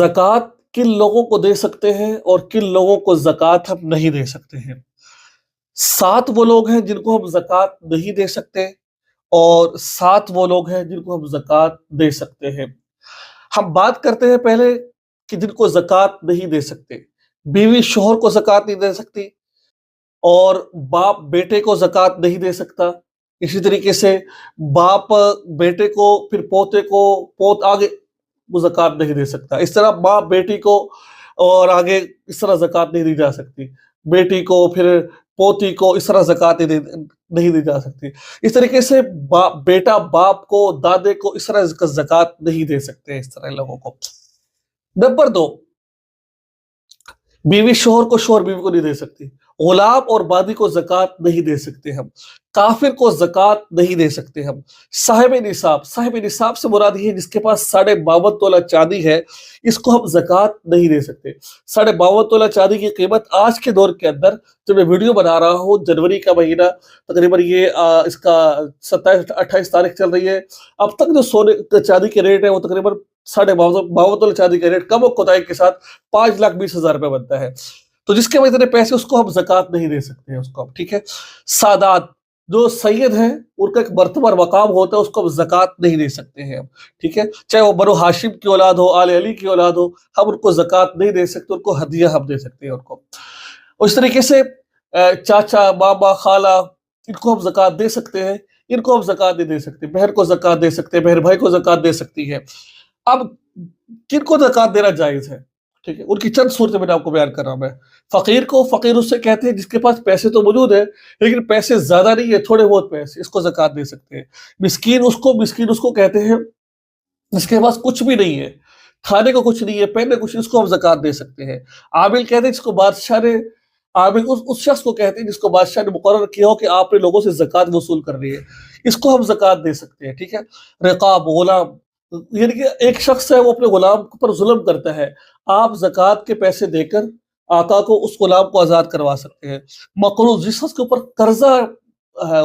زکوٰۃ کن لوگوں کو دے سکتے ہیں اور کن لوگوں کو زکوٰۃ ہم نہیں دے سکتے ہیں؟ 7 وہ لوگ ہیں جن کو ہم زکوٰۃ نہیں دے سکتے، اور 7 وہ لوگ ہیں جن کو ہم زکوٰۃ دے سکتے ہیں۔ ہم بات کرتے ہیں پہلے کہ جن کو زکوٰۃ نہیں دے سکتے۔ بیوی شوہر کو زکوٰۃ نہیں دے سکتی، اور باپ بیٹے کو زکوٰۃ نہیں دے سکتا۔ اسی طریقے سے باپ بیٹے کو، پھر پوتے کو، پوت آگے وہ زکوٰۃ نہیں دے سکتا۔ اس طرح ماں بیٹی کو، اور آگے اس طرح زکوٰۃ نہیں دی جا سکتی۔ بیٹی کو، پھر پوتی کو، اس طرح زکوٰۃ نہیں دی جا سکتی۔ اس طریقے سے بیٹا باپ کو، دادے کو، اس طرح زکوٰۃ نہیں دے سکتے اس طرح لوگوں کو۔ نمبر 2، بیوی شوہر کو، شوہر بیوی کو نہیں دے سکتی۔ غلام اور بادی کو زکوٰۃ نہیں دے سکتے ہم۔ کافر کو زکوٰۃ نہیں دے سکتے ہم۔ صاحب نصاب سے مراد یہ ہے جس کے پاس 52.5 تولہ چاندی ہے، اس کو ہم زکوٰۃ نہیں دے سکتے۔ 52.5 تولہ چاندی کی قیمت آج کے دور کے اندر، جب میں ویڈیو بنا رہا ہوں، جنوری کا مہینہ، تقریباً یہ اس کا 27-28 تاریخ چل رہی ہے، اب تک جو سونے چاندی کے ریٹ ہے وہ تقریباً 52.5 تولہ چاندی کا ریٹ کم و کوتاہی کے ساتھ 5,20,000 روپے بنتا ہے۔ تو جس کے وجہ سے پیسے، اس کو ہم زکوٰۃ نہیں دے سکتے ہیں اس کو ہم، ٹھیک ہے۔ سادات، جو سید ہیں، ان کا ایک مرتبہ اور مقام ہوتا ہے، اس کو ہم زکوٰۃ نہیں دے سکتے ہیں ہم، ٹھیک ہے۔ چاہے وہ بنو ہاشم کی اولاد ہو، آل علی کی اولاد ہو، ہم ان کو زکوٰۃ نہیں دے سکتے، ان کو ہدیہ ہم دے سکتے ہیں ان کو۔ اس طریقے سے چاچا، ماما، خالہ، ان کو ہم زکوٰۃ دے سکتے ہیں، ان کو ہم زکوٰۃ نہیں دے سکتے۔ بہن کو زکوٰۃ دے سکتے ہیں، بہن بھائی کو زکوٰۃ دے سکتی ہے۔ اب کن کو زکوٰۃ دینا جائز ہے، ٹھیک ہے، ان کی چند صورتیں میں نے آپ کو بیان کر رہا ہوں۔ میں فقیر کو، فقیر اس سے کہتے ہیں جس کے پاس پیسے تو موجود ہیں لیکن پیسے زیادہ نہیں ہے، تھوڑے بہت پیسے، اس کو زکوٰۃ دے سکتے ہیں۔ مسکین اس کو کہتے ہیں جس کے پاس کچھ بھی نہیں ہے، کھانے کو کچھ نہیں ہے، پہننے کچھ، اس کو ہم زکوٰۃ دے سکتے ہیں۔ عامل کہتے ہیں جس کو بادشاہ نے، عامل اس شخص کو کہتے ہیں جس کو بادشاہ نے مقرر کیا ہو کہ آپ نے لوگوں سے زکوٰۃ وصول کرنی ہے، اس کو ہم زکوٰۃ دے سکتے ہیں، ٹھیک ہے۔ رقاب، غلام، یعنی کہ ایک شخص ہے وہ اپنے غلام پر ظلم کرتا ہے، آپ زکوٰۃ کے پیسے دے کر آقا کو، اس غلام کو آزاد کروا سکتے ہیں۔ مقروض، جس شخص کے اوپر قرضہ ہے،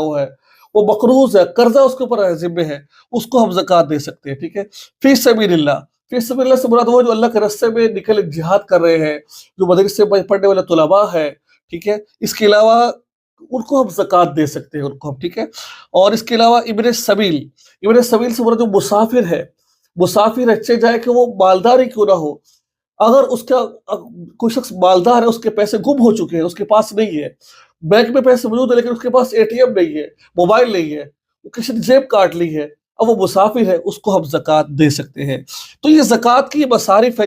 وہ مقروض ہے، قرضہ اس کے اوپر ذمہ ہے، اس کو ہم زکوٰۃ دے سکتے ہیں، ٹھیک ہے۔ فی سبیل اللہ سے مراد وہ جو اللہ کے راستے میں نکل جہاد کر رہے ہیں، جو مدرسے میں پڑھنے والے طلباء ہے، ٹھیک ہے۔ اس کے علاوہ ان کو ہم زکوٰۃ دے سکتے ہیں، ان کو ہم، ٹھیک ہے۔ اور اس کے علاوہ ابن سبیل سے مراد جو مسافر ہے، مسافر اچھے جائے کہ وہ مالدار ہی کیوں نہ ہو، اگر اس کا کوئی شخص مالدار ہے، اس کے پیسے گم ہو چکے ہیں، اس کے پاس نہیں ہے، بینک میں پیسے موجود ہیں لیکن اس کے پاس ATM نہیں ہے، موبائل نہیں ہے، وہ کسی نے جیب کاٹ لی ہے، اب وہ مسافر ہے، اس کو ہم زکوٰۃ دے سکتے ہیں۔ تو یہ زکوٰۃ کی مصارف ہے۔